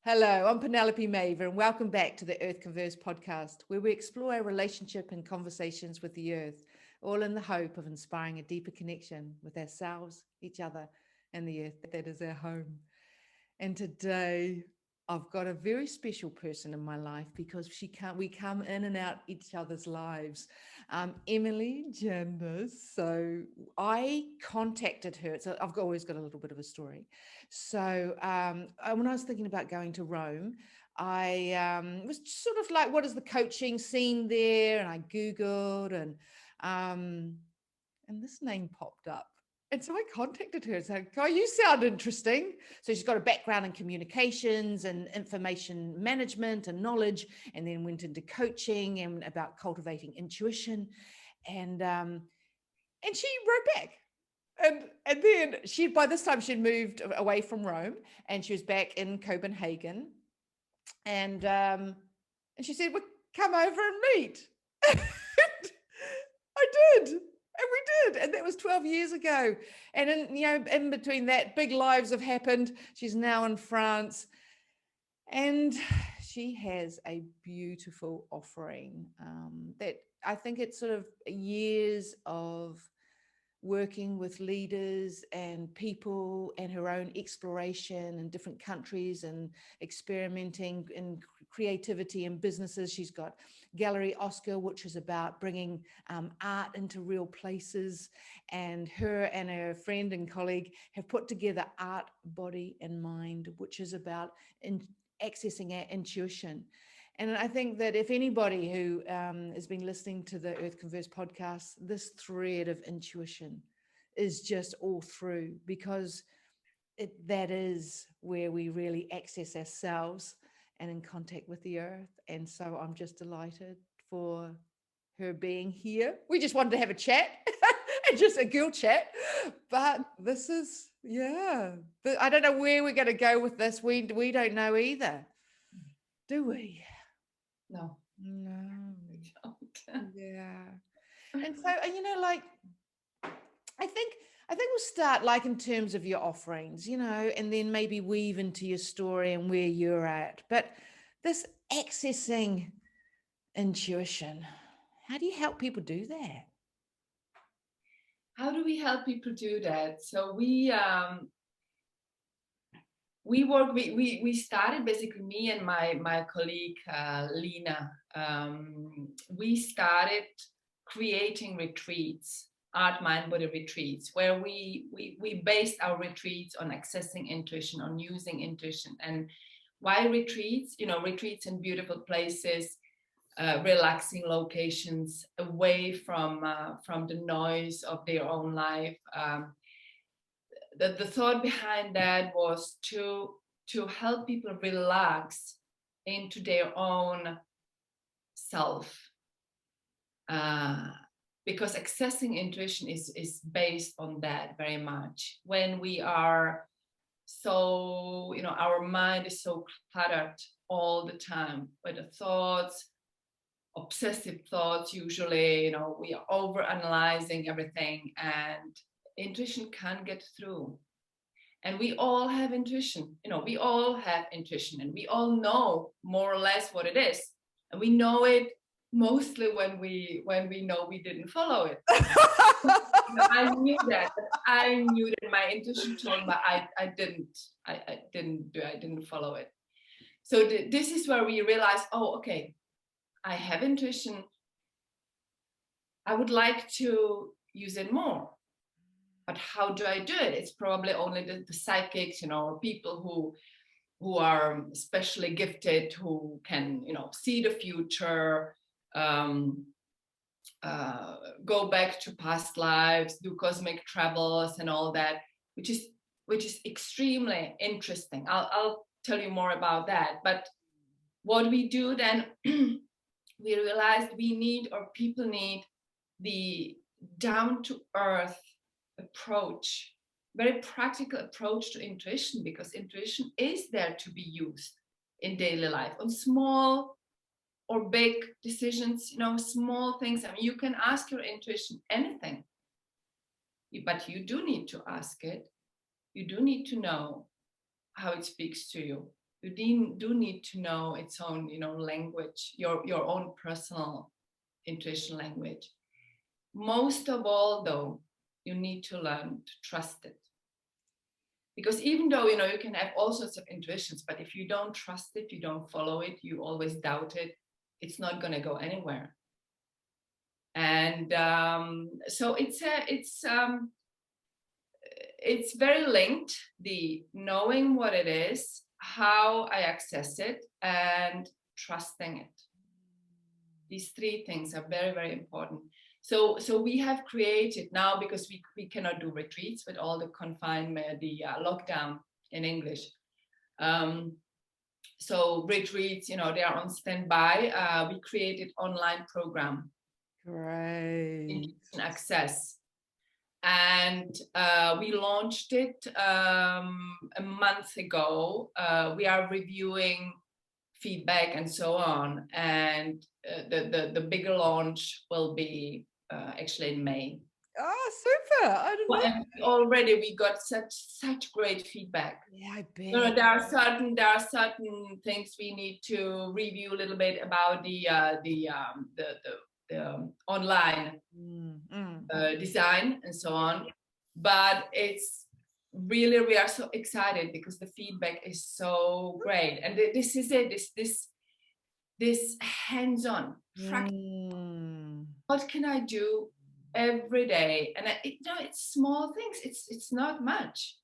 Hello, I'm Penelope Maver, and welcome back to the Earth Converse podcast, where we explore our relationship and conversations with the Earth, all in the hope of inspiring a deeper connection with ourselves, each other, and the Earth that is our home. And today, I've got a very special person in my life because we come in and out each other's lives. Emilie Janda. So I contacted her. So I've always got a little bit of a story. So when I was thinking about going to Rome, I was sort of like, what is the coaching scene there? And I Googled and this name popped up. And so I contacted her and said, "Oh, you sound interesting." So she's got a background in communications and information management and knowledge, and then went into coaching and about cultivating intuition. And she wrote back. And then by this time she'd moved away from Rome and she was back in Copenhagen. And she said, "Well, come over and meet." I did. And we did. And that was 12 years ago. And in between that, big lives have happened. She's now in France. And she has a beautiful offering that I think it's sort of years of working with leaders and people and her own exploration in different countries and experimenting in creativity and businesses. She's got Gallery Oscar, which is about bringing art into real places. And her friend and colleague have put together Art, Body and Mind, which is about accessing our intuition. And I think that if anybody who has been listening to the Earth Converse podcast, this thread of intuition is just all through, because that is where we really access ourselves and in contact with the earth. And so I'm just delighted for her being here. We just wanted to have a chat and just a girl chat, but this is, but I don't know where we're going to go with this. We don't know either, do we? No. We don't. Yeah. And so, like, I think we'll start like in terms of your offerings, and then maybe weave into your story and where you're at. But this accessing intuition, how do you help people do that? How do we help people do that? So we started, basically, me and my colleague Lena. We started creating retreats, Art.Mind.Body retreats, where we based our retreats on accessing intuition, on using intuition. And why retreats? Retreats in beautiful places, relaxing locations, away from the noise of their own life. The thought behind that was to help people relax into their own self, because accessing intuition is based on that very much. When we are so, our mind is so cluttered all the time with the thoughts, obsessive thoughts. Usually, we are over analyzing everything, and intuition can't get through. And we all have intuition. We all have intuition, and we all know more or less what it is. And we know it mostly when we know we didn't follow it. I knew that, but I knew that my intuition told me, I didn't follow it. So this is where we realize, oh, okay, I have intuition. I would like to use it more. But how do I do it? It's probably only the psychics, or people who are especially gifted, who can, see the future, go back to past lives, do cosmic travels and all that, which is extremely interesting. I'll tell you more about that. But what we do then, we realized people need the down-to-earth approach, very practical approach to intuition, because intuition is there to be used in daily life on small or big decisions, small things. I mean, you can ask your intuition anything, but you do need to ask it. You do need to know how it speaks to you, do need to know its own, language, your own personal intuition language. Most of all, though, you need to learn to trust it. Because even though, you can have all sorts of intuitions, but if you don't trust it, you don't follow it, you always doubt it, it's not going to go anywhere. And so it's very linked, the knowing what it is, how I access it, and trusting it. These three things are very, very important. So we have created now, because we cannot do retreats with all the confinement, the lockdown in English. So retreats, they are on standby. We created online program. Great. Access. And we launched it a month ago. We are reviewing feedback and so on. And the bigger launch will be actually in May. Oh, super. I didn't know. And already we got such great feedback. Yeah, I bet. There are certain things we need to review a little bit about the online design and so on, but it's really, we are so excited because the feedback is so great, and this is it, this hands-on practice. What can I do every day? And it's small things, it's not much.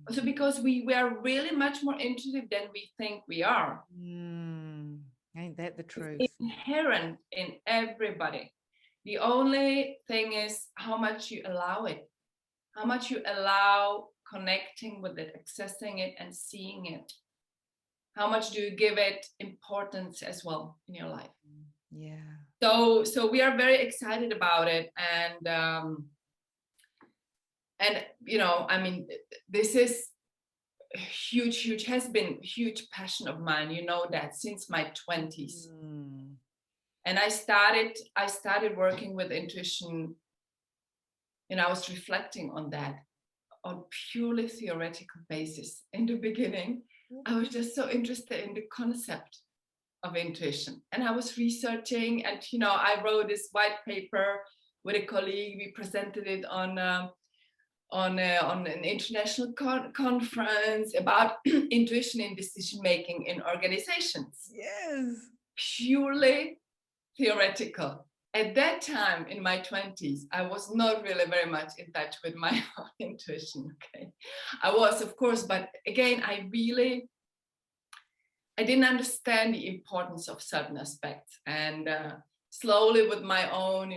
Also because we are really much more intuitive than we think we are. Ain't that the truth? It's inherent in everybody. The only thing is how much you allow it, how much you allow connecting with it, accessing it, and seeing it. How much do you give it importance as well in your life? Yeah. So we are very excited about it, and I mean, this is huge, has been huge passion of mine. You know that since my 20s. And I started working with intuition, and I was reflecting on that on purely theoretical basis. In the beginning, I was just so interested in the concept of intuition, and I was researching, and I wrote this white paper with a colleague. We presented it on an international conference about intuition in decision making in organizations. Yes. Purely theoretical. At that time in my 20s, I was not really very much in touch with my own intuition. Okay, I was, of course, but again, I didn't understand the importance of certain aspects, and slowly with my own,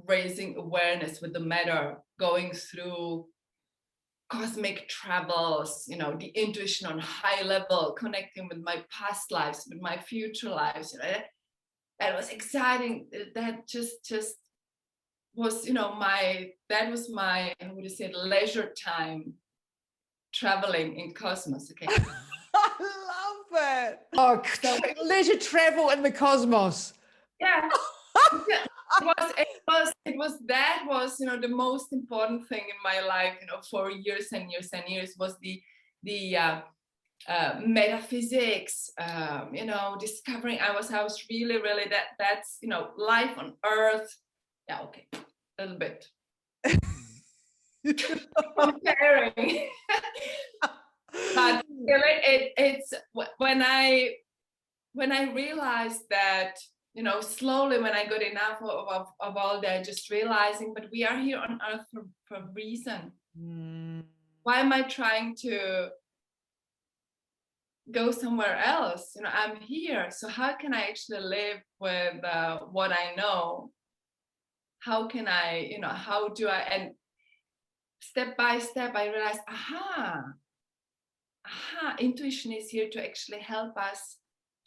raising awareness with the matter, going through cosmic travels, the intuition on high level, connecting with my past lives, with my future lives, that was exciting. That just was, that was my, how would you say, leisure time traveling in cosmos. Okay. I love it. Oh, leisure travel in the cosmos. Yeah. That was the most important thing in my life, for years and years and years, was the metaphysics, discovering. I was really that's life on Earth. Yeah, okay, a little bit comparing. But it's when I realized that, slowly, when I got enough of all that, just realizing, but we are here on Earth for a reason. Why am I trying to go somewhere else? I'm here, so how can I actually live with what I know? How can I, how do I? And step by step, I realized, intuition is here to actually help us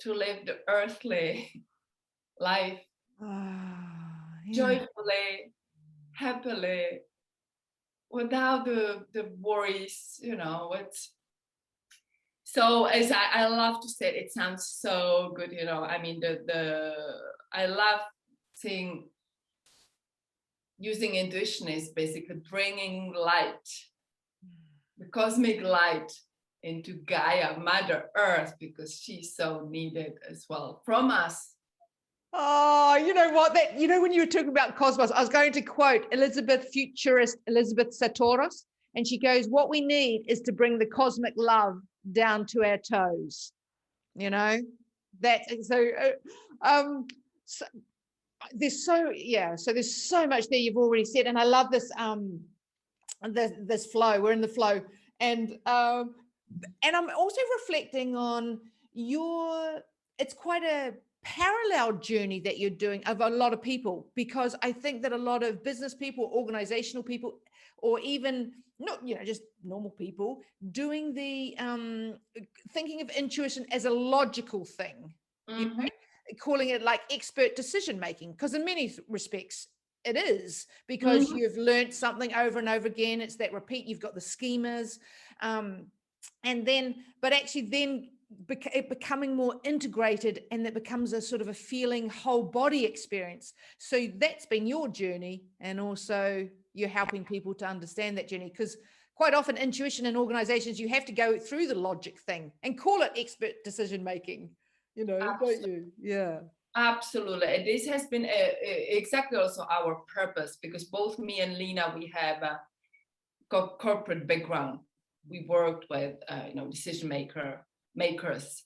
to live the earthly life joyfully, happily, without the worries. It's so, as I love to say it sounds so good. I mean, I love seeing, using intuition is basically bringing light, the cosmic light, into Gaia, Mother Earth, because she's so needed as well from us. Oh, you know what? That, you know, when you were talking about cosmos, I was going to quote futurist Elizabeth Sartoris, and she goes, "What we need is to bring the cosmic love down to our toes." You know, that so. So there's there's so much there you've already said, and I love this flow. We're in the flow, and I'm also reflecting on it's quite a parallel journey that you're doing of a lot of people, because I think that a lot of business people, organizational people, or even not, just normal people doing the thinking of intuition as a logical thing, calling it like expert decision making, because in many respects it is, because you've learned something over and over again. It's that repeat. You've got the schemas, and then, but actually then it becoming more integrated, and that becomes a sort of a feeling whole body experience. So that's been your journey, and also you're helping people to understand that journey, because quite often intuition in organizations, you have to go through the logic thing and call it expert decision making, don't you? Yeah. Absolutely. And this has been exactly also our purpose, because both me and Lena, we have a corporate background. We worked with, decision makers.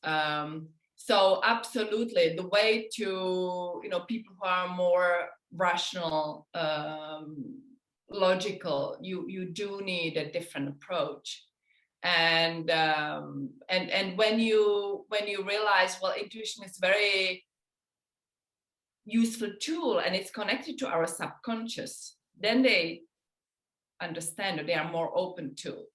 So absolutely, the way to, people who are more rational, logical, you do need a different approach. And when you realize, well, intuition is very useful tool and it's connected to our subconscious, then they understand, or they are more open to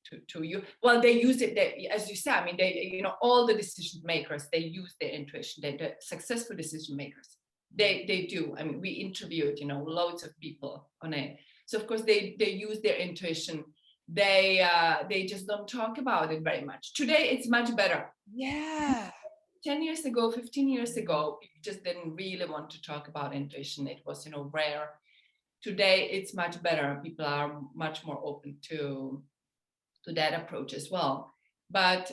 you. Well, they use it, as you said, I mean, they, all the decision makers, they use their intuition. The successful decision makers, they do. I mean, we interviewed, loads of people on it. So of course they use their intuition. They just don't talk about it very much. Today it's much better. Yeah. 10 years ago, 15 years ago, people just didn't really want to talk about intuition. It was, rare. Today, it's much better. People are much more open to that approach as well. But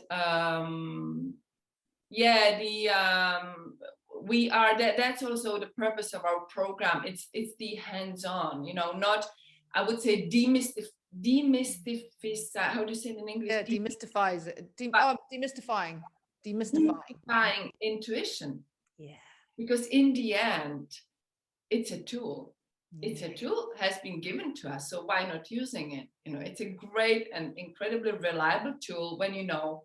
we are that's also the purpose of our program. It's the hands-on, not, I would say, demystify. How do you say it in English? Yeah, demystifying intuition. Yeah. Because in the end, it's a tool. It's a tool, has been given to us, so why not using it? It's a great and incredibly reliable tool when you know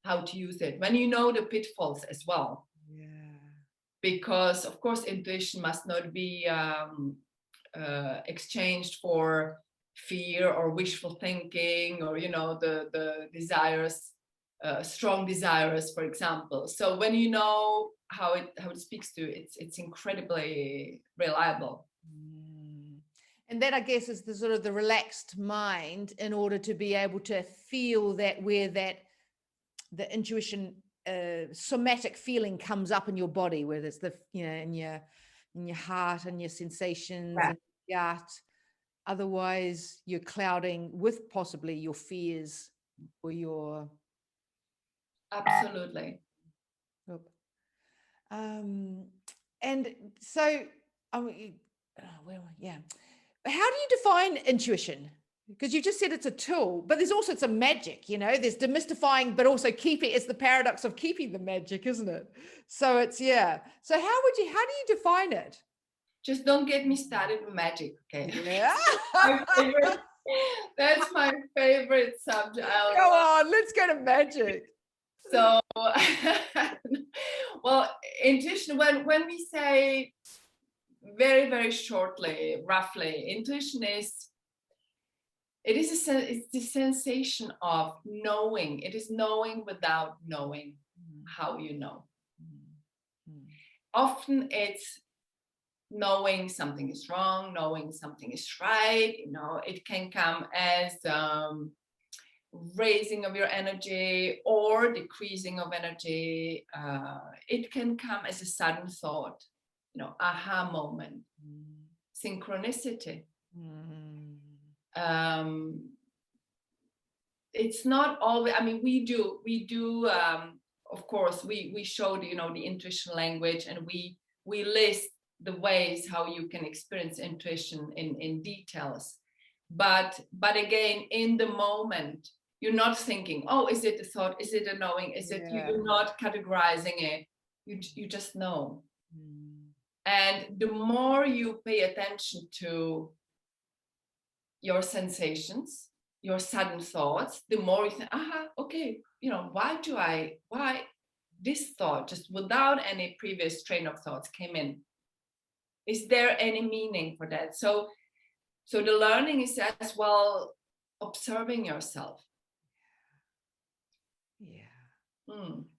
how to use it, when you know the pitfalls as well. Yeah. Because of course intuition must not be exchanged for fear or wishful thinking, or the desires, strong desires, for example. So when you know how it speaks to you, it's incredibly reliable. And that, I guess, is the sort of the relaxed mind, in order to be able to feel that, where that the intuition somatic feeling comes up in your body, where there's the in your heart and your sensations, and your gut. Otherwise you're clouding with possibly your fears or your Absolutely. And so how do you define intuition? Because you just said it's a tool, but there's also some magic, there's demystifying, but also keeping. It's the paradox of keeping the magic, isn't it? So it's, so how do you define it? Just don't get me started with magic, okay? Yeah. That's my favorite subject. Go on, let's go to magic. So well, intuition, when we say very, very shortly, roughly, intuition is, it's the sensation of knowing. It is knowing without knowing how you know. Often it's knowing something is wrong, knowing something is right. It can come as raising of your energy or decreasing of energy. It can come as a sudden thought, aha moment, synchronicity. it's not always, I mean, we do of course we showed, you know, the intuition language, and we list the ways how you can experience intuition in details. But again, in the moment, you're not thinking, oh, is it a thought, is it a knowing, is it, you're not categorizing it, you just know. And the more you pay attention to your sensations, your sudden thoughts, the more you think, okay, you know, why this thought, just without any previous train of thoughts, came in? Is there any meaning for that? So the learning is as well observing yourself.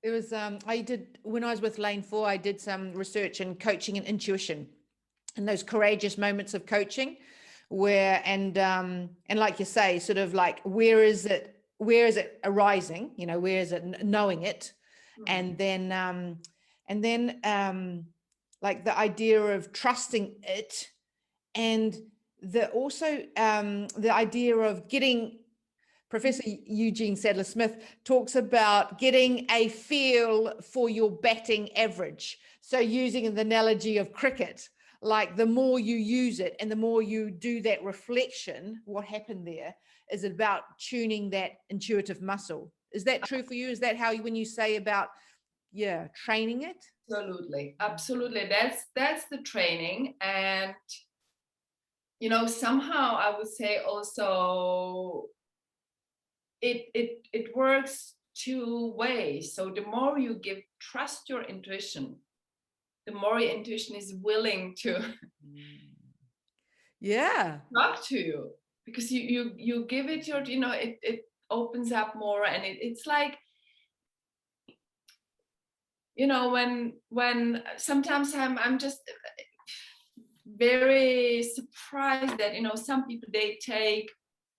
There was I did, when I was with Lane 4, I did some research in coaching and intuition, and those courageous moments of coaching, where and like you say, sort of like, where is it arising, you know, where is it knowing it? And then like the idea of trusting it, and the idea of getting, Professor Eugene Sadler Smith talks about getting a feel for your batting average. So using the analogy of cricket, like the more you use it and the more you do that reflection, what happened there is about tuning that intuitive muscle. Is that true for you? Is that how you, when you say about, training it? Absolutely. That's the training. And, you know, somehow I would say also it works two ways. So the more you trust your intuition, the more your intuition is willing to talk to you, because you give it your, you know, it opens up more. And it's like, you know, when sometimes I'm just very surprised that, you know, some people, they take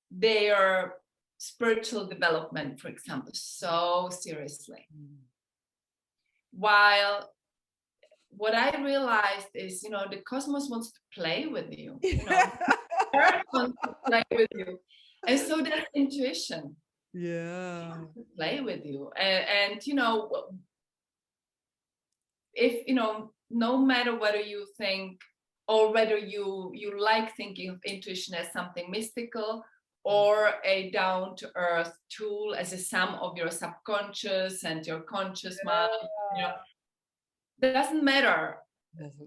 their spiritual development, for example, so seriously. While what I realized is, you know, the cosmos wants to play with you, you know, Earth wants to play with you. And so that's intuition. Play with you. And you know, if, you know, no matter whether you think, or whether you like thinking of intuition as something mystical, or a down-to-earth tool as a sum of your subconscious and your conscious mind, you know, it doesn't matter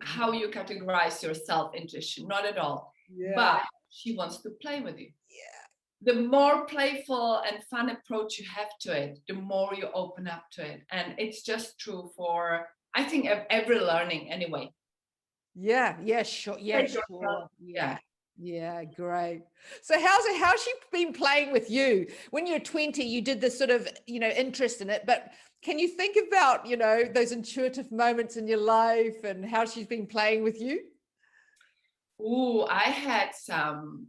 how you categorize your self-intuition, not at all. But she wants to play with you. The more playful and fun approach you have to it, the more you open up to it. And it's just true for, I think, every learning anyway. Sure. Yeah, great. So how's she been playing with you? When you're 20, you did this sort of, you know, interest in it, but can you think about, you know, those intuitive moments in your life and how she's been playing with you? I had some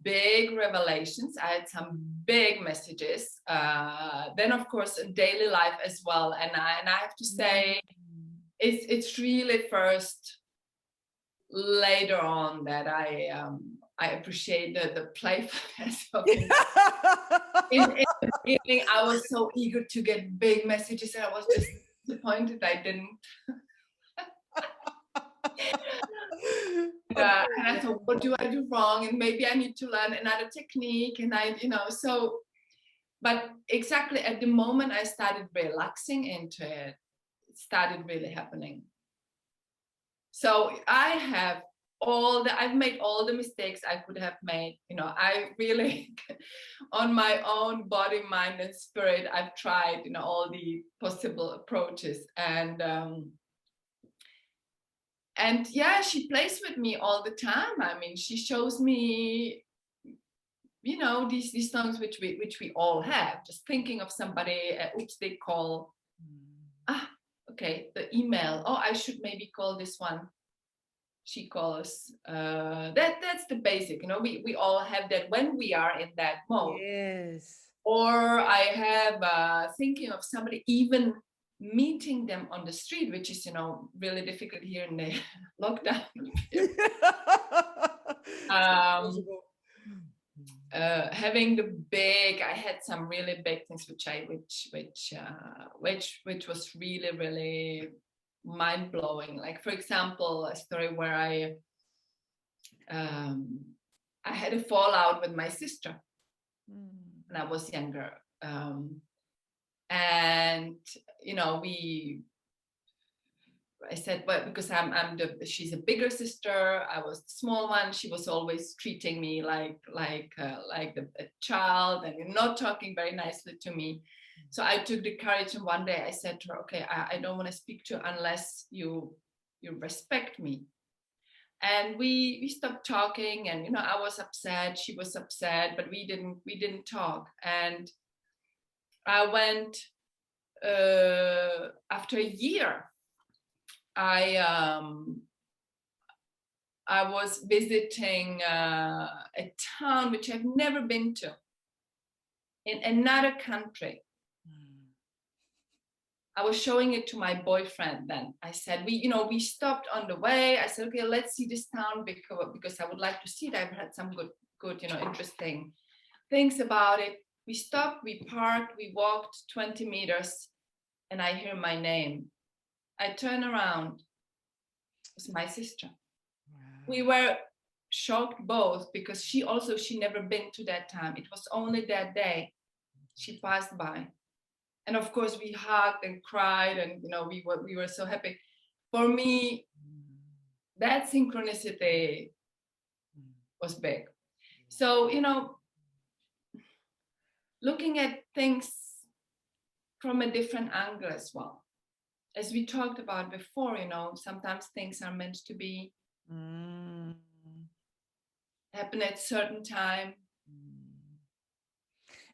big revelations. I had some big messages. Then of course in daily life as well. And I have to say, it's really first later on that I appreciate the playfulness of it. In the beginning, I was so eager to get big messages, and I was just disappointed I didn't. And I thought, what do I do wrong? And maybe I need to learn another technique. And I, you know, so, but exactly at the moment I started relaxing into it, it started really happening. So I've made all the mistakes I could have made. You know, I really, on my own body, mind, and spirit, I've tried, you know, all the possible approaches. And yeah, she plays with me all the time. I mean, she shows me, you know, these songs which we all have. Just thinking of somebody, oops, they call. Okay, the email. Oh, I should maybe call this one. She calls. That's the basic, you know. We all have that when we are in that mode. Yes. Or I have thinking of somebody, even meeting them on the street, which is, you know, really difficult here in the lockdown. having I had some really big things which was really, really mind blowing. Like, for example, a story where I had a fallout with my sister when I was younger. And, you know, I said, well, because she's a bigger sister, I was the small one. She was always treating me like a child and not talking very nicely to me. So I took the courage, and one day I said to her, okay, I don't want to speak to you unless you respect me. And we stopped talking, and, you know, I was upset, she was upset, but we didn't talk. And I went after a year. I was visiting a town which I've never been to in another country. I was showing it to my boyfriend then. I said, we stopped on the way. I said, okay, let's see this town because I would like to see it. I've had some good, interesting things about it. We stopped, we parked, we walked 20 meters, and I hear my name. I turn around. It was my sister. Wow. We were shocked both because she never been to that town. It was only that day she passed by. And of course we hugged and cried, and, you know, we were so happy. For me, that synchronicity was big. So, you know, looking at things from a different angle as well. As we talked about before, you know, sometimes things are meant to be happen at certain time.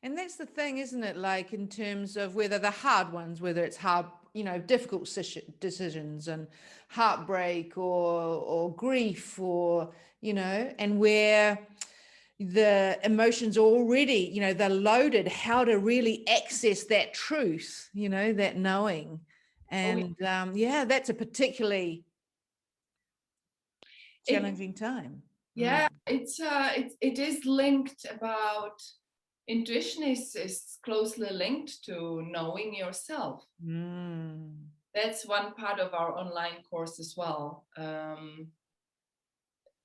And that's the thing, isn't it? Like, in terms of whether the hard ones, whether it's hard, you know, difficult decisions and heartbreak or grief, or, you know, and where the emotions already, you know, they're loaded, how to really access that truth, you know, that knowing. And that's a particularly challenging time. Yeah, it is linked about intuition is closely linked to knowing yourself. That's one part of our online course as well.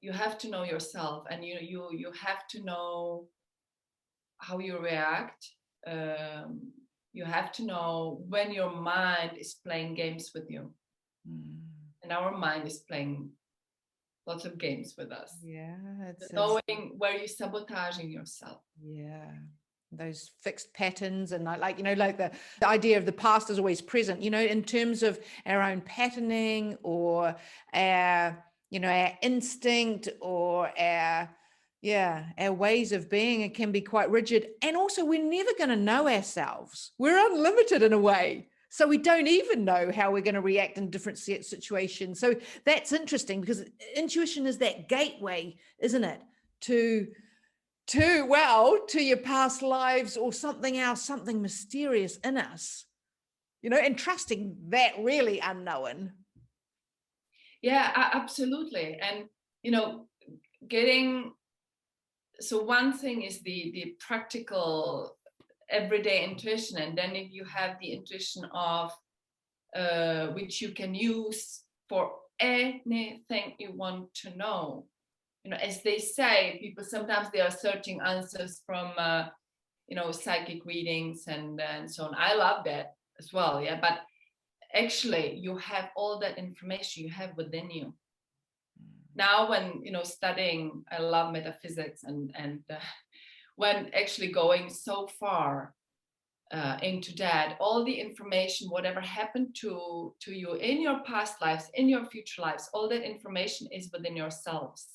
You have to know yourself, and you have to know how you react. You have to know when your mind is playing games with you. And our mind is playing lots of games with us. Yeah, it's knowing where you're sabotaging yourself. Yeah, those fixed patterns, and like, you know, like the idea of the past is always present, you know, in terms of our own patterning, or our, you know, our instinct, or our ways of being. It can be quite rigid, and also we're never going to know ourselves. We're unlimited in a way. So we don't even know how we're going to react in different situations. So that's interesting, because intuition is that gateway, isn't it, to your past lives, or something else, something mysterious in us, you know, and trusting that really unknown. Yeah, absolutely. And, you know, so one thing is the practical everyday intuition, and then if you have the intuition of which you can use for anything you want to know. You know, as they say, people sometimes they are searching answers from you know, psychic readings and so on. I love that as well, yeah. But actually, you have all that information you have within you. Now, when, you know, studying, I love metaphysics, and when actually going so far into that, all the information, whatever happened to you in your past lives, in your future lives, all that information is within your cells,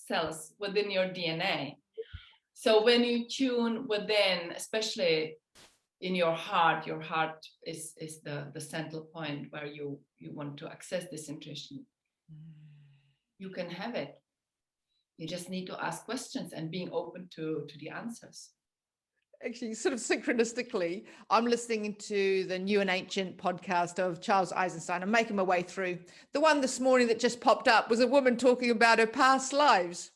within your DNA. So when you tune within, especially in your heart is the central point where you want to access this intuition. You can have it. You just need to ask questions and being open to the answers. Actually, sort of synchronistically, I'm listening to the New and Ancient podcast of Charles Eisenstein. I'm making my way through. The one this morning that just popped up was a woman talking about her past lives.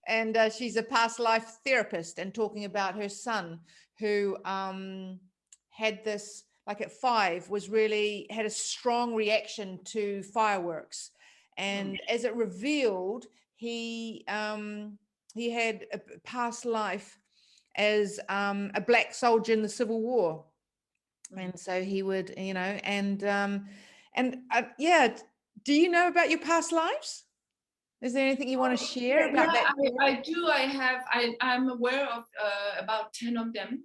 and she's a past life therapist, and talking about her son who had this, like at 5, was really had a strong reaction to fireworks, and as it revealed, he had a past life as a black soldier in the Civil War, and so he would, yeah. Do you know about your past lives? Is there anything you want to share about that? I do. I'm aware of about 10 of them.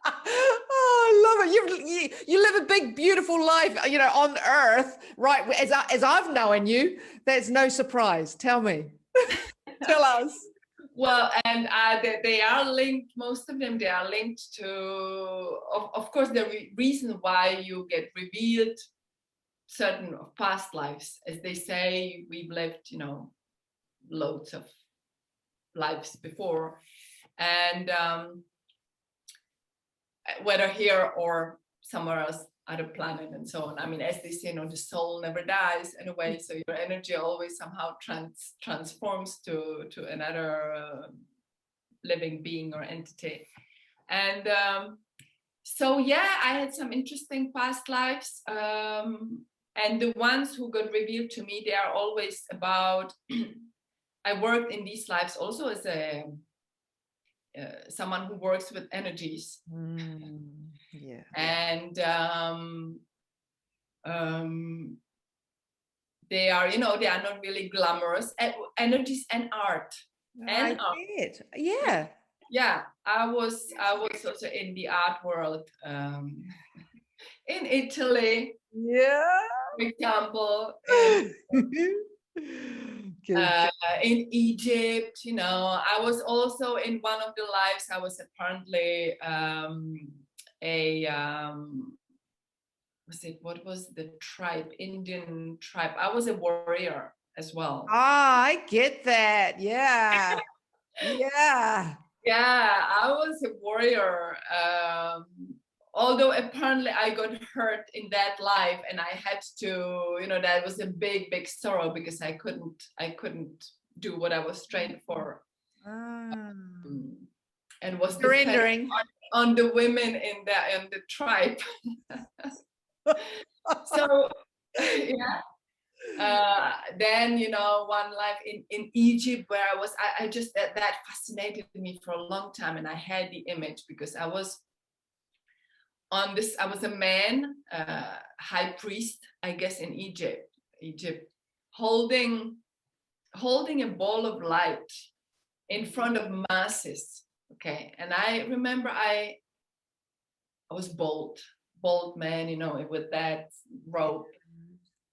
Oh, I love it. You live a big, beautiful life, on earth, right? As I've known you, that's no surprise. Tell me. Tell us. Well, and they are linked, most of them, they are linked to, of course, the reason why you get revealed certain past lives. As they say, we've lived, loads of lives before. And whether here or somewhere else, other planet and so on. I mean, as they say, the soul never dies in a way, so your energy always somehow transforms to another living being or entity. And so yeah, I had some interesting past lives, and the ones who got revealed to me, they are always about I worked in these lives also as a someone who works with energies. Yeah. And they are, they are not really glamorous energies and art. I get. Yeah. Yeah, I was also in the art world, in Italy, Yeah. for example, Good. in Egypt. I was also in one of the lives. I was apparently what was the tribe, Indian tribe. I was a warrior as well. I get that. Yeah. Yeah. Yeah, I was a warrior. Although apparently I got hurt in that life, and I had to, that was a big, big sorrow because I couldn't do what I was trained for. And was surrendering on the women in the tribe. So yeah. Then one life in Egypt where I just that fascinated me for a long time, and I had the image because I was a man, high priest, I guess, in Egypt, holding a ball of light in front of masses. Okay, and I remember I was bold man, with that rope,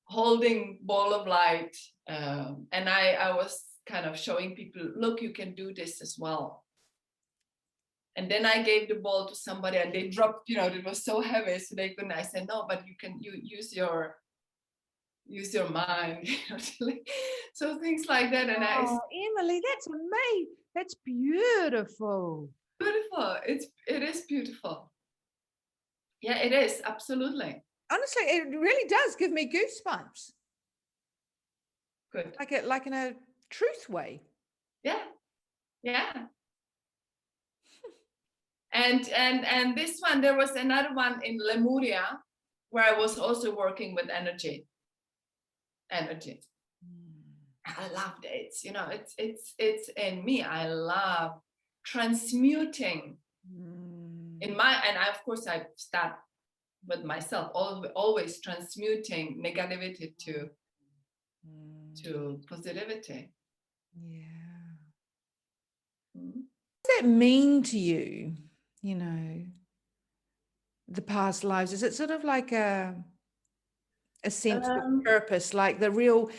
holding ball of light, and I was kind of showing people, look, you can do this as well. And then I gave the ball to somebody, and they dropped, it was so heavy, so they couldn't. I said, no, but you use your mind. So things like that. And Emilie, that's amazing. That's beautiful. It is beautiful. Yeah, it is, absolutely. Honestly, it really does give me goosebumps. Good. Like in a truth way. Yeah. And this one, there was another one in Lemuria where I was also working with energy. I loved it. It's in me. I love transmuting and of course I start with myself, always transmuting negativity to positivity. Yeah. What does that mean to you? The past lives, is it sort of like a sense of purpose, like a real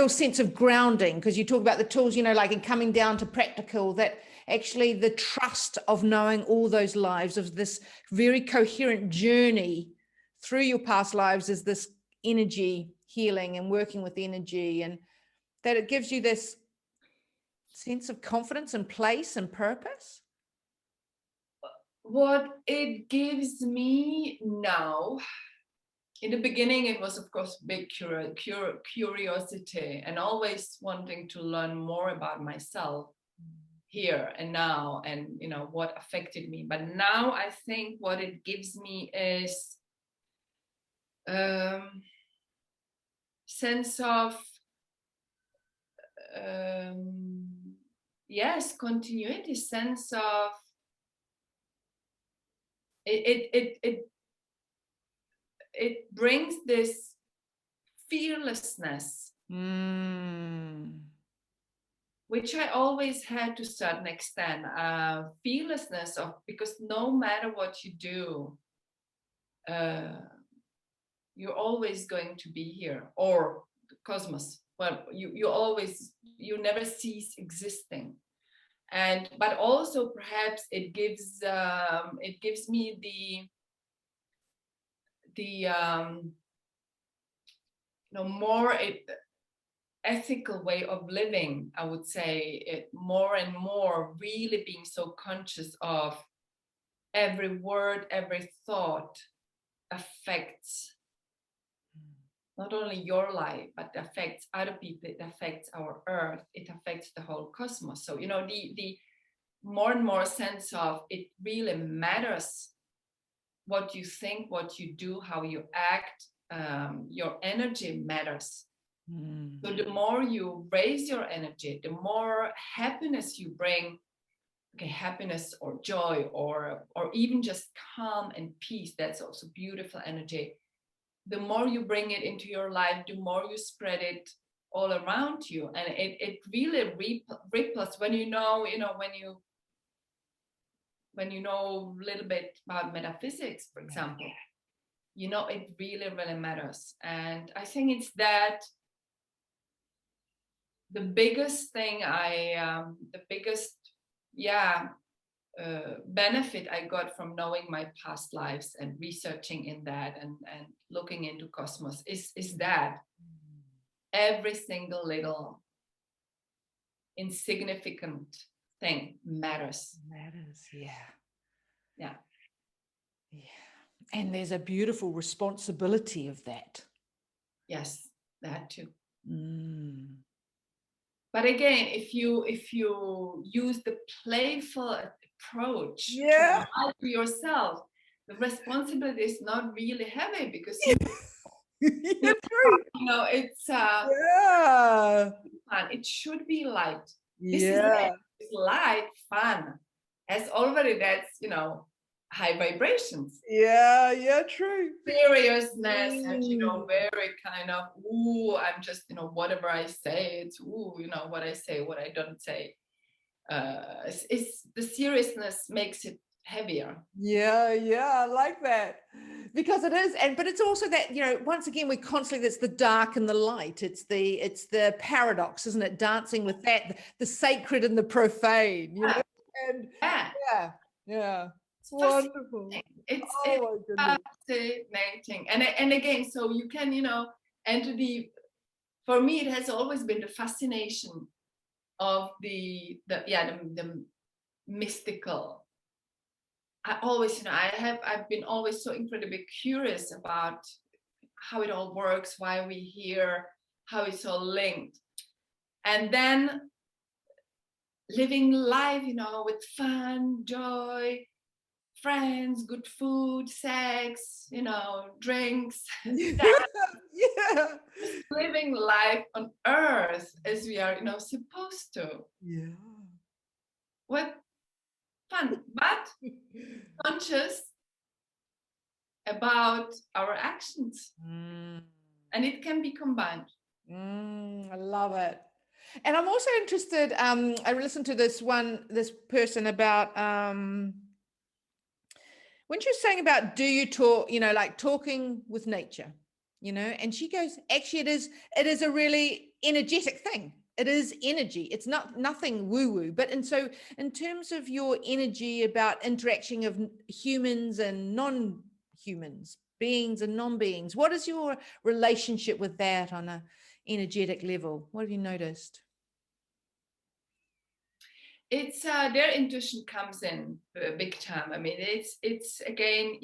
sense of grounding? Because you talk about the tools, like in coming down to practical, that actually the trust of knowing all those lives, of this very coherent journey through your past lives, is this energy healing and working with energy, and that it gives you this sense of confidence and place and purpose. What it gives me now in the beginning, it was, of course, big curiosity and always wanting to learn more about myself here and now, and what affected me. But now I think what it gives me is sense of yes, continuity, sense of it brings this fearlessness, which I always had to a certain extent, fearlessness of, because no matter what you do, you're always going to be here, or the cosmos. Well, you never cease existing. And but also perhaps it gives me the more ethical way of living, I would say, it more and more really being so conscious of every word, every thought affects not only your life, but affects other people, it affects our earth, it affects the whole cosmos. So, the more and more sense of it really matters what you think, what you do, how you act, your energy matters. So the more you raise your energy, the more happiness you bring, happiness or joy, or even just calm and peace, that's also beautiful energy. The more you bring it into your life, the more you spread it all around you. And it really ripples when you know a little bit about metaphysics, for example, it really, really matters. And I think it's that the biggest thing benefit I got from knowing my past lives and researching in that and looking into cosmos is that every single little insignificant thing matters. Yeah. And there's a beautiful responsibility of that. Yes, that too. But again, if you use the playful approach to yourself, the responsibility is not really heavy, because it's fun. It should be light. This is it. It's light, fun. As already that's high vibrations. True. Seriousness and very kind of I'm just whatever I say, it's what I say, what I don't say. It's the seriousness makes it heavier. I like that, because it is. But it's also that, once again, we constantly, that's the dark and the light. It's the paradox, isn't it? Dancing with that, the sacred and the profane, and it's wonderful. It's fascinating. And again, so you can enter for me it has always been the fascination of the mystical. I've been always so incredibly curious about how it all works, why we're here, how it's all linked. And then living life, with fun, joy, friends, good food, sex, drinks. Living life on earth as we are, supposed to. What fun, but conscious about our actions. And it can be combined. I love it. And I'm also interested, I listened to this person about when she was saying about, do you talk, like talking with nature, and she goes, actually it is a really energetic thing. It is energy. It's nothing woo-woo. But and so in terms of your energy about interaction of humans and non-humans, beings and non-beings, what is your relationship with that on a energetic level? What have you noticed? It's their intuition comes in big time. I mean, it's again,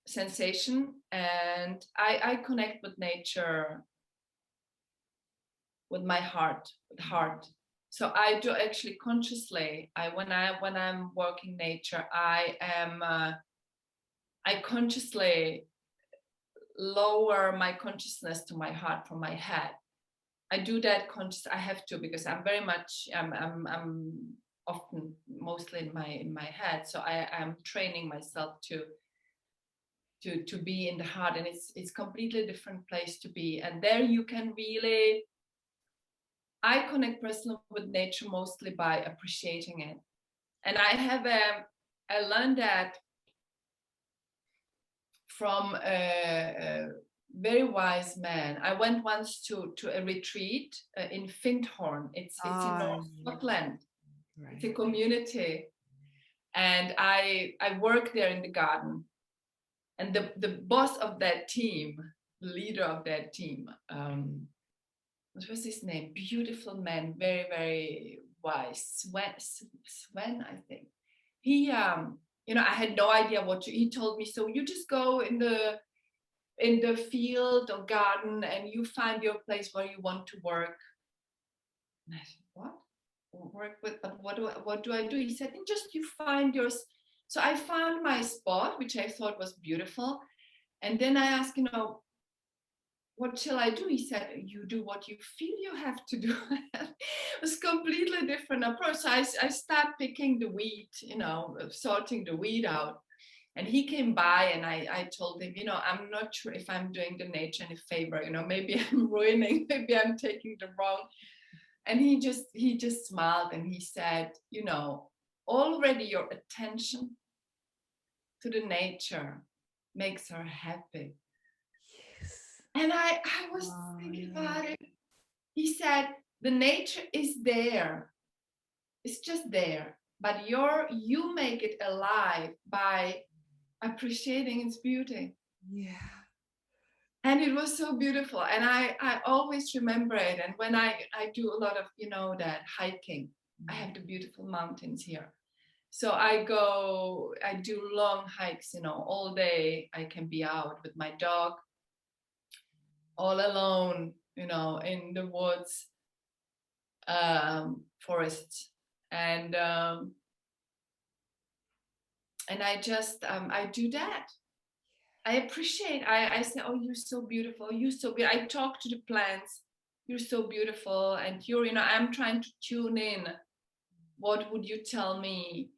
sensation, and I connect with nature with my heart, with heart. So I do actually consciously. When I'm working nature, I consciously lower my consciousness to my heart from my head. I do that conscious. I have to, because I'm very much. I'm often mostly in my head. So I'm training myself to be in the heart, and it's completely different place to be. And there you can really. I connect personally with nature mostly by appreciating it, and I learned that from a very wise man. I went once to a retreat in Findhorn. It's in North Scotland. Right. It's a community, and I work there in the garden. And the boss of that team, the leader of that team, what was his name? Beautiful man, very, very wise. Sven, I think. He, I had no idea he told me, so you just go in the field or garden and you find your place where you want to work. And I said, what? Work with, but what do I do? He said, just you find yours. So I found my spot, which I thought was beautiful. And then I asked, what shall I do? He said, you do what you feel you have to do. It was completely different approach. So I start picking the weed, sorting the weed out. And he came by and I told him, I'm not sure if I'm doing the nature any favor, maybe I'm ruining, maybe I'm taking the wrong. And he just smiled and he said, already your attention to the nature makes her happy. Yes. And I was thinking about it. He said, the nature is there. It's just there. But you make it alive by appreciating its beauty. Yeah. And it was so beautiful. And I always remember it. And when I do a lot of, that hiking, I have the beautiful mountains here. So I do long hikes, all day. I can be out with my dog all alone, in the woods, forests. And I just, I do that. I appreciate, I say, oh, you're so beautiful. You're so beautiful. I talk to the plants. You're so beautiful. And I'm trying to tune in. What would you tell me?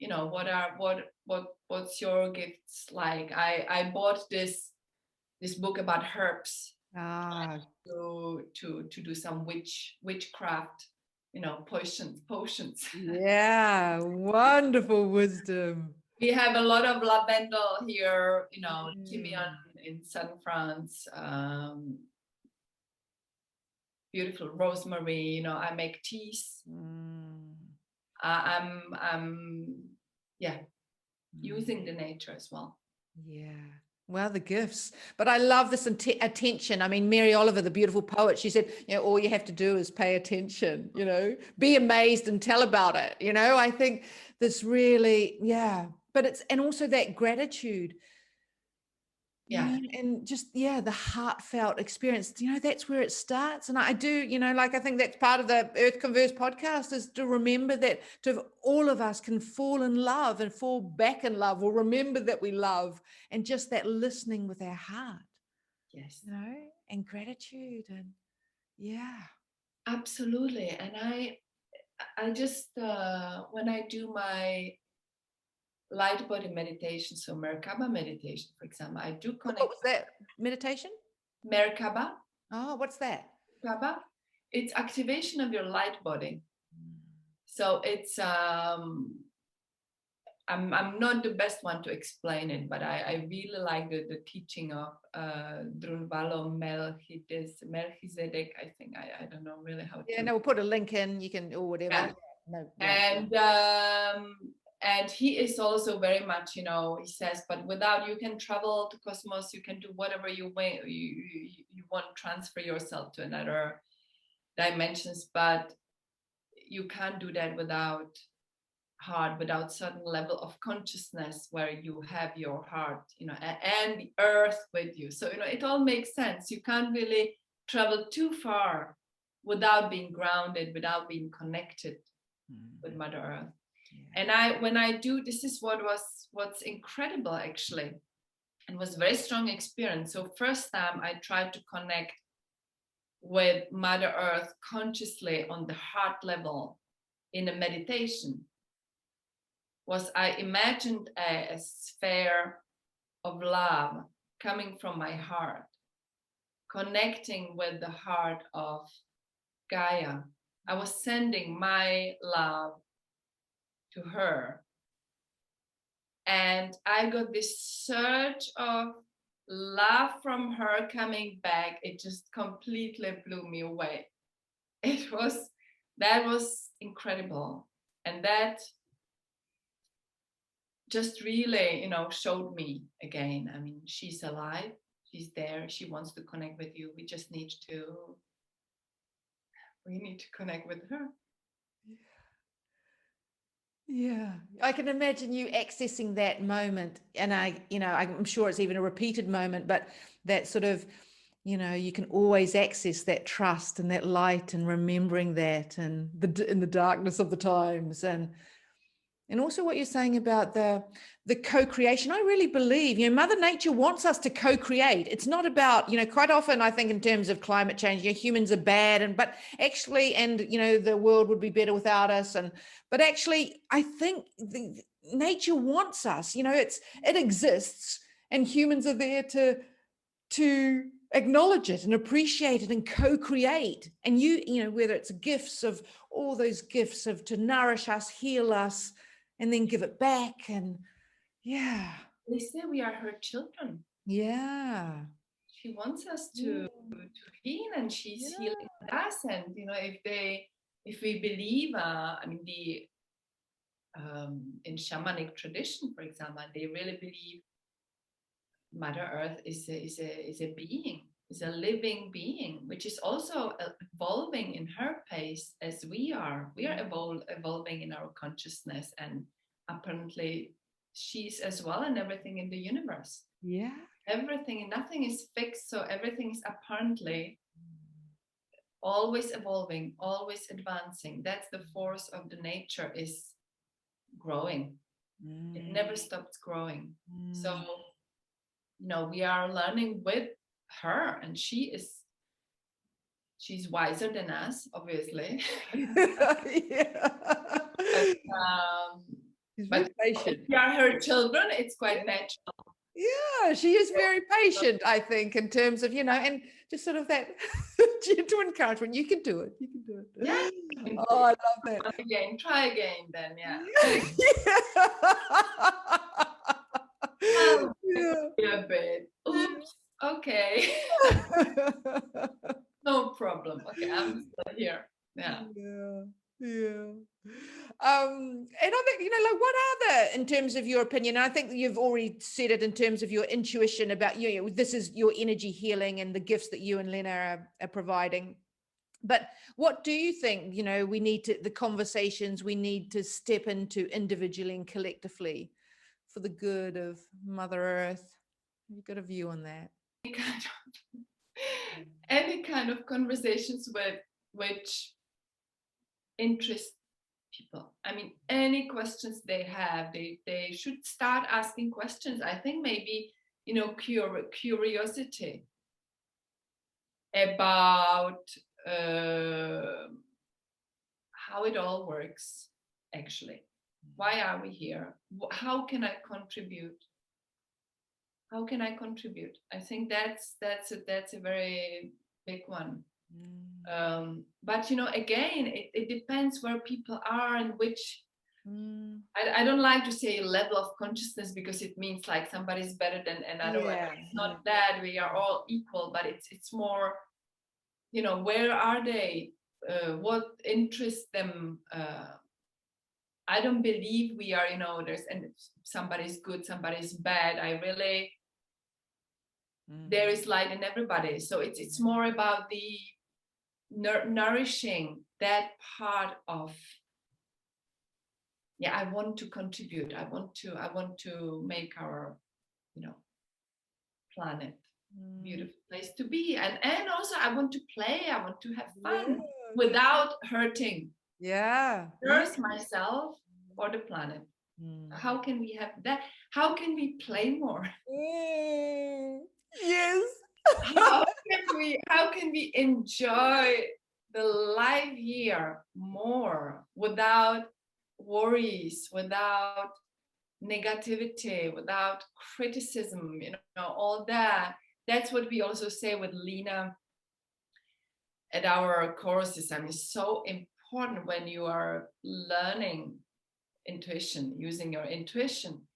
What's your gifts like? I bought this book about herbs. To do some witchcraft, potions. Yeah, wonderful wisdom. We have a lot of lavendel here, thymian in southern France, beautiful rosemary, I make teas. I'm using the nature as well. Yeah. Well, the gifts. But I love this attention. I mean, Mary Oliver, the beautiful poet, she said, all you have to do is pay attention, be amazed and tell about it. I think this really, but and also that gratitude. Yeah. And just, the heartfelt experience, that's where it starts. And I do, I think that's part of the Earth Converse podcast, is to remember that all of us can fall in love and fall back in love, or remember that we love, and just that listening with our heart. Yes. And gratitude. And absolutely. And I just, when I do my light body meditation, so Merkaba meditation, for example, I do connect. What was that meditation? Merkaba. Oh, what's that? Merkaba. It's activation of your light body. So it's I'm not the best one to explain it, but I really like the teaching of Drunvalo Melchizedek. I think I don't know really how to. Yeah, no, we'll put a link in. You can, or whatever. Yeah. No, and he is also very much, he says, but without, you can travel to cosmos, you can do whatever you want, you want to transfer yourself to another dimensions, but you can't do that without heart without certain level of consciousness where you have your heart, and the earth with you. So, it all makes sense. You can't really travel too far without being grounded, without being connected with Mother Earth. And when I do, this is what's incredible, actually. It was a very strong experience. So first time I tried to connect with Mother Earth consciously on the heart level in a meditation was I imagined a sphere of love coming from my heart, connecting with the heart of Gaia. I was sending my love to her. And I got this surge of love from her coming back. It just completely blew me away. That was incredible. And that just really, showed me again. I mean, she's alive, she's there, she wants to connect with you. We need to connect with her. Yeah, I can imagine you accessing that moment, and I'm sure it's even a repeated moment, but that sort of, you can always access that trust and that light, and remembering that, and in the darkness of the times, and also what you're saying about the co-creation. I really believe, Mother Nature wants us to co-create. It's not about, quite often I think in terms of climate change, humans are bad, but actually, and the world would be better without us. But actually, I think nature wants us. It exists, and humans are there to acknowledge it and appreciate it and co-create. And whether it's gifts of all those gifts of to nourish us, heal us, and then give it back. And they say we are her children. She wants us to heal, and she's healing us. And if we believe, in shamanic tradition, for example, they really believe Mother Earth is a being, is a living being, which is also evolving in her pace as we are. We are evolving in our consciousness, and apparently she's as well, and everything in the universe. Everything, and nothing is fixed, so everything is apparently always evolving, always advancing. That's the force of the nature, is growing. It never stops growing. So we are learning with her, and she's wiser than us, obviously. But patient. If we are her children, it's quite natural. She is very patient, I think, in terms of, and just sort of that gentle encouragement. You can do it. You can do it. Oh, I love that. Try again then, a bit. Oops. Okay. No problem. Okay, I'm still here. And I think, what are in terms of your opinion, I think you've already said it in terms of your intuition about, this is your energy healing and the gifts that you and Lena are providing. But what do you think, we need to, the conversations we need to step into individually and collectively for the good of Mother Earth? You've got a view on that? Any kind of conversations which interest people. I mean, any questions they have, they should start asking questions. I think maybe, curiosity about how it all works, actually. Why are we here? How can I contribute? How can I contribute? I think that's a very big one. But again, it depends where people are and which. I don't like to say level of consciousness, because it means like somebody's better than another one. It's not that we are all equal, but it's more, where are they? What interests them? I don't believe we are, and somebody's good, somebody's bad. I really, there is light in everybody. So it's more about the nourishing that part of yeah, I want to contribute. I want to make our, planet beautiful place to be. And also I want to play, I want to have fun Yeah. without hurting Yeah. Yeah. first myself or the planet. Mm. How can we have that? How can we play more? Mm. Yes. How can we enjoy the life here more without worries, without negativity, without criticism, all that. That's what we also say with Lena at our courses. I mean, so important when you are learning intuition, using your intuition.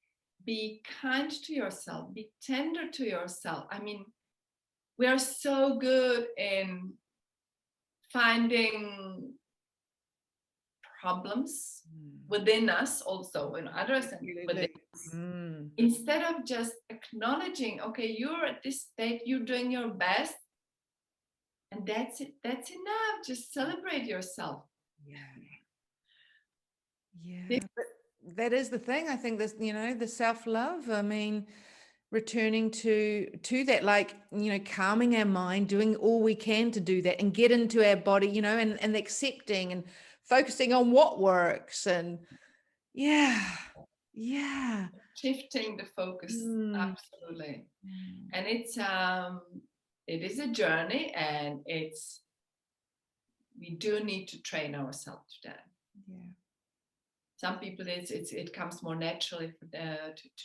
Be kind to yourself, be tender to yourself. I mean, we are so good in finding problems within us, also in others, and within us. Mm. Instead of just acknowledging, okay, you're at this state, you're doing your best, and that's it, that's enough. Just celebrate yourself. Yeah. Yeah. But that is the thing. I think this, the self-love. I mean, returning to that, like, calming our mind, doing all we can to do that and get into our body, and accepting and focusing on what works. And yeah. Yeah. Shifting the focus, Mm. absolutely. Mm. And it is a journey, and we do need to train ourselves to that. Yeah. Some people it comes more naturally to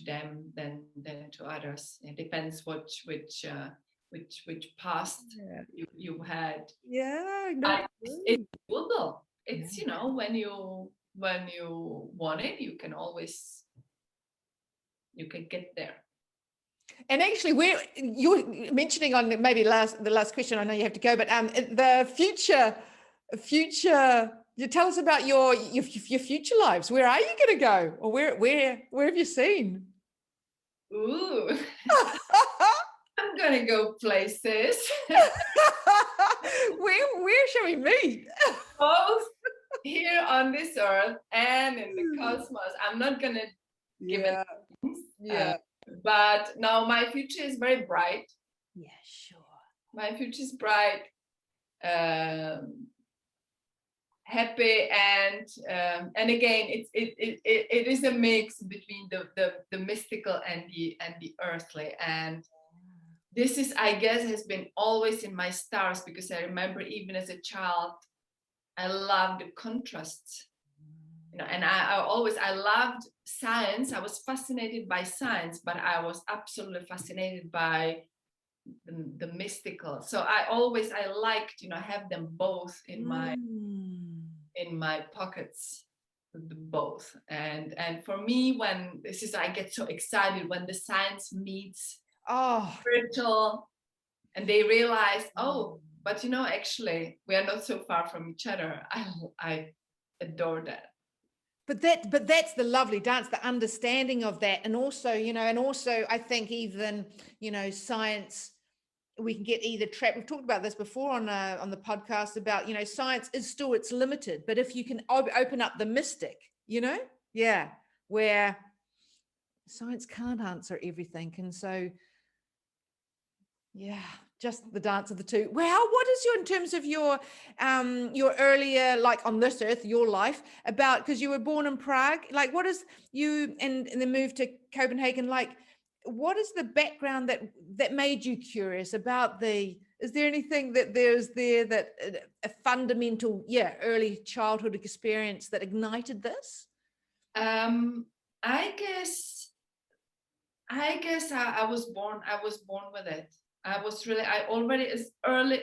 them than to others. It depends which past Yeah. you had. Yeah. No. It's doable. It's, Yeah. when you want it, you can get there. And actually, you're mentioning on maybe the last question. I know you have to go, but the future. You tell us about your future lives. Where are you going to go, or where have you seen? Ooh, I'm gonna go places. Where shall we meet? Both here on this earth and in the cosmos. I'm not gonna give it Yeah. names, Yeah. but now my future is very bright. Yeah. Sure. My future is bright, happy, and again, it is a mix between the mystical and the earthly. And this is, I guess, has been always in my stars, because I remember even as a child, I loved the contrasts. And I loved science. I was fascinated by science, but I was absolutely fascinated by the mystical. So I liked, have them both in my pockets, both. And for me, when I get so excited when the science meets spiritual, and they realize, oh, but actually we are not so far from each other. I adore that. But that's the lovely dance, the understanding of that. And also, I think even, science, we can get either trapped. We've talked about this before on the podcast about, science is still, it's limited, but if you can open up the mystic, yeah, where science can't answer everything. And so, yeah, just the dance of the two. Well, what is your, in terms of your earlier, like on this earth, your life, about, because you were born in Prague, like what is you, and then moved to Copenhagen, like what is the background that made you curious about is there anything that there's there that a fundamental, early childhood experience that ignited this? I guess I was born with it. I already, as early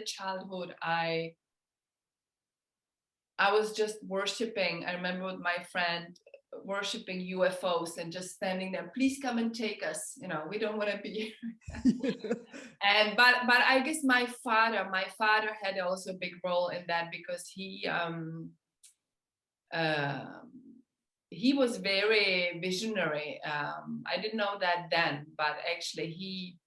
childhood, I was just worshiping. I remember with my friend worshiping UFOs and just standing there. Please come and take us. We don't want to be here. And but I guess my father had also a big role in that, because he was very visionary. I didn't know that then, but actually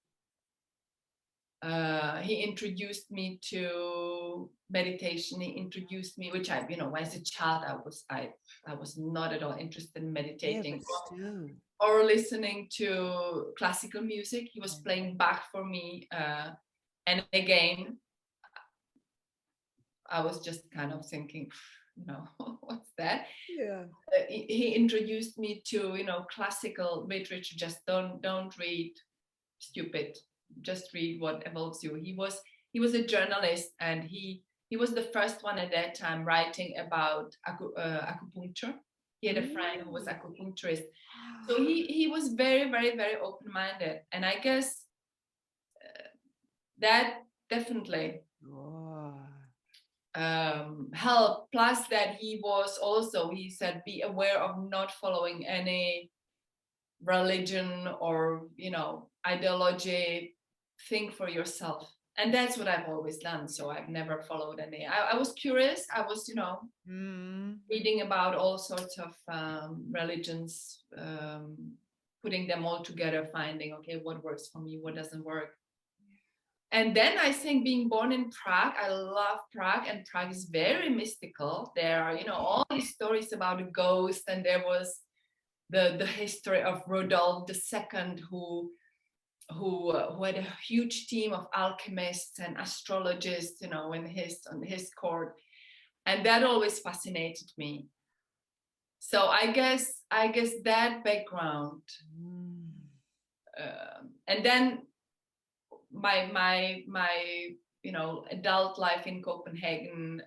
He introduced me to meditation. He introduced me, which I, as a child, I was not at all interested in meditating, but still. or listening to classical music. He was playing Bach for me, and again, I was just kind of thinking, what's that? Yeah. He introduced me to, classical literature. Just don't read stupid. Just read what evolves you. He was a journalist, and he was the first one at that time writing about acupuncture. He had a friend who was acupuncturist, so he was very, very, very open-minded, and I guess that definitely help. Plus that he said, be aware of not following any religion or ideology. Think for yourself, and that's what I've always done. So I've never followed any. I was curious. I was reading about all sorts of religions, putting them all together, finding, okay, what works for me, what doesn't work. And then I think being born in Prague, I love Prague, and Prague is very mystical. There are, all these stories about a ghost, and there was the history of Rodolph II, who had a huge team of alchemists and astrologists, on his court, and that always fascinated me. So I guess that background, and then my adult life in Copenhagen,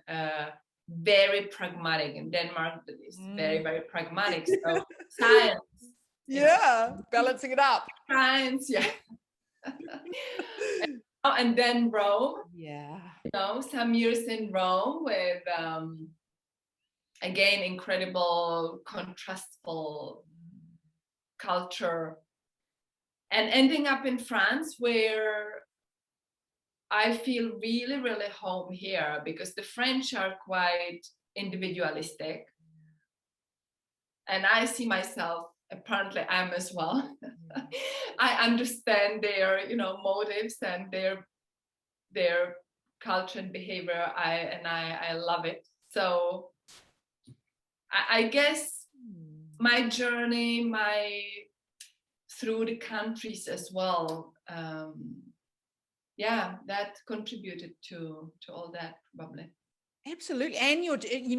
very pragmatic. In Denmark is very, very pragmatic. So science, balancing it up. Science, and then Rome. Some years in Rome with again incredible contrastful culture, and ending up in France, where I feel really, really home here, because the French are quite individualistic, and I see myself, apparently I'm as well. I understand their motives and their culture and behavior. I love it. So I guess my journey, through the countries as well, that contributed to all that, probably. Absolutely. And you're,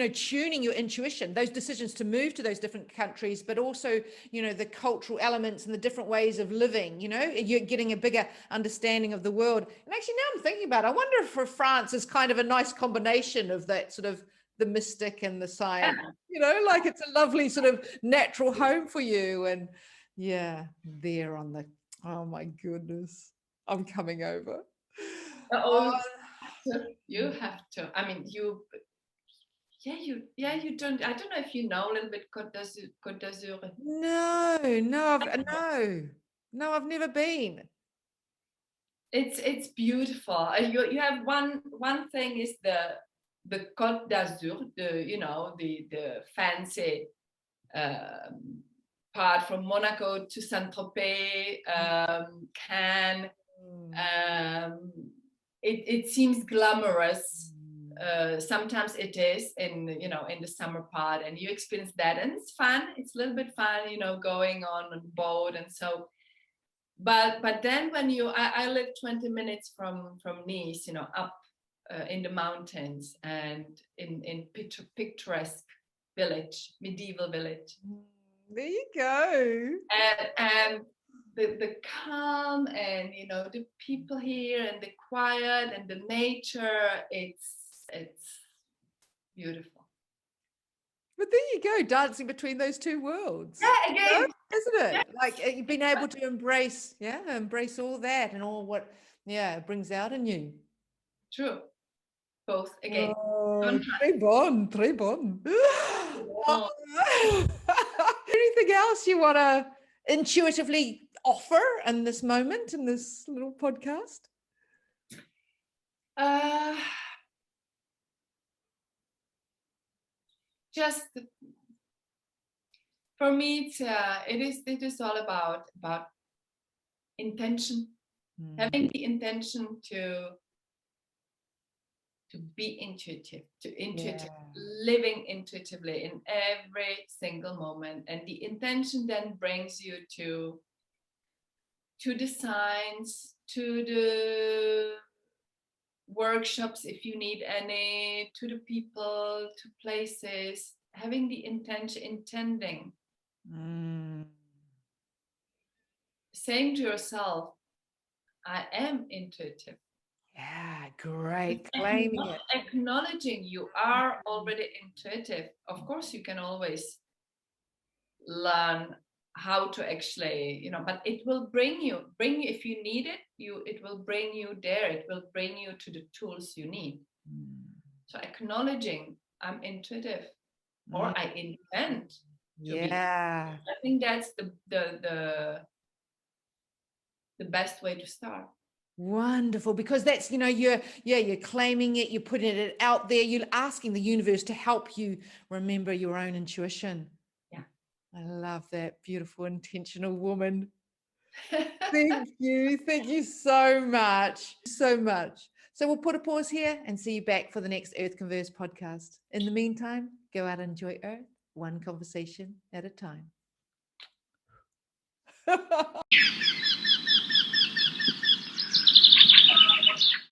tuning your intuition, those decisions to move to those different countries, but also, the cultural elements and the different ways of living, you're getting a bigger understanding of the world. And actually, now I'm thinking about it, I wonder if for France is kind of a nice combination of that sort of the mystic and the science, like it's a lovely sort of natural home for you. And there on the, oh my goodness, I'm coming over. You have to. I mean, you don't. I don't know if you know a little bit Côte d'Azur. No, I've never been. It's beautiful. You have one thing is the Côte d'Azur, the fancy part from Monaco to Saint-Tropez, Cannes. It seems glamorous. Sometimes it is in the summer part, and you experience that, and it's fun. It's a little bit fun, going on a boat, and so. But then when I live 20 minutes from Nice, up in the mountains, and in picturesque village, medieval village. There you go. And the calm, and the people here, and the quiet, and the nature, it's beautiful. But there you go, dancing between those two worlds. Yeah, again, isn't it? Yes. Like you've been able to embrace all that and all what it brings out in you. True. Both again. Très bon. Anything else you want to intuitively offer in this moment, in this little podcast? Just for me, it is all about intention, Having the intention to be intuitive, Yeah. living intuitively in every single moment. And the intention then brings you to the signs, to the workshops if you need any, to the people, to places, having the intention, intending, saying to yourself, I am intuitive. Yeah, great. Claiming Not it. acknowledging you are already intuitive. Of course, you can always learn how to actually, but it will bring you, if you need it, it will bring you there. It will bring you to the tools you need. So acknowledging I'm intuitive, or I intend to be. Yeah. I think that's the best way to start. Wonderful, because that's, you're claiming it, you're putting it out there, you're asking the universe to help you remember your own intuition. Yeah. I love that. Beautiful, intentional woman. Thank you. Thank you so much. So much. So we'll put a pause here and see you back for the next Earth Converse podcast. In the meantime, go out and enjoy Earth, one conversation at a time.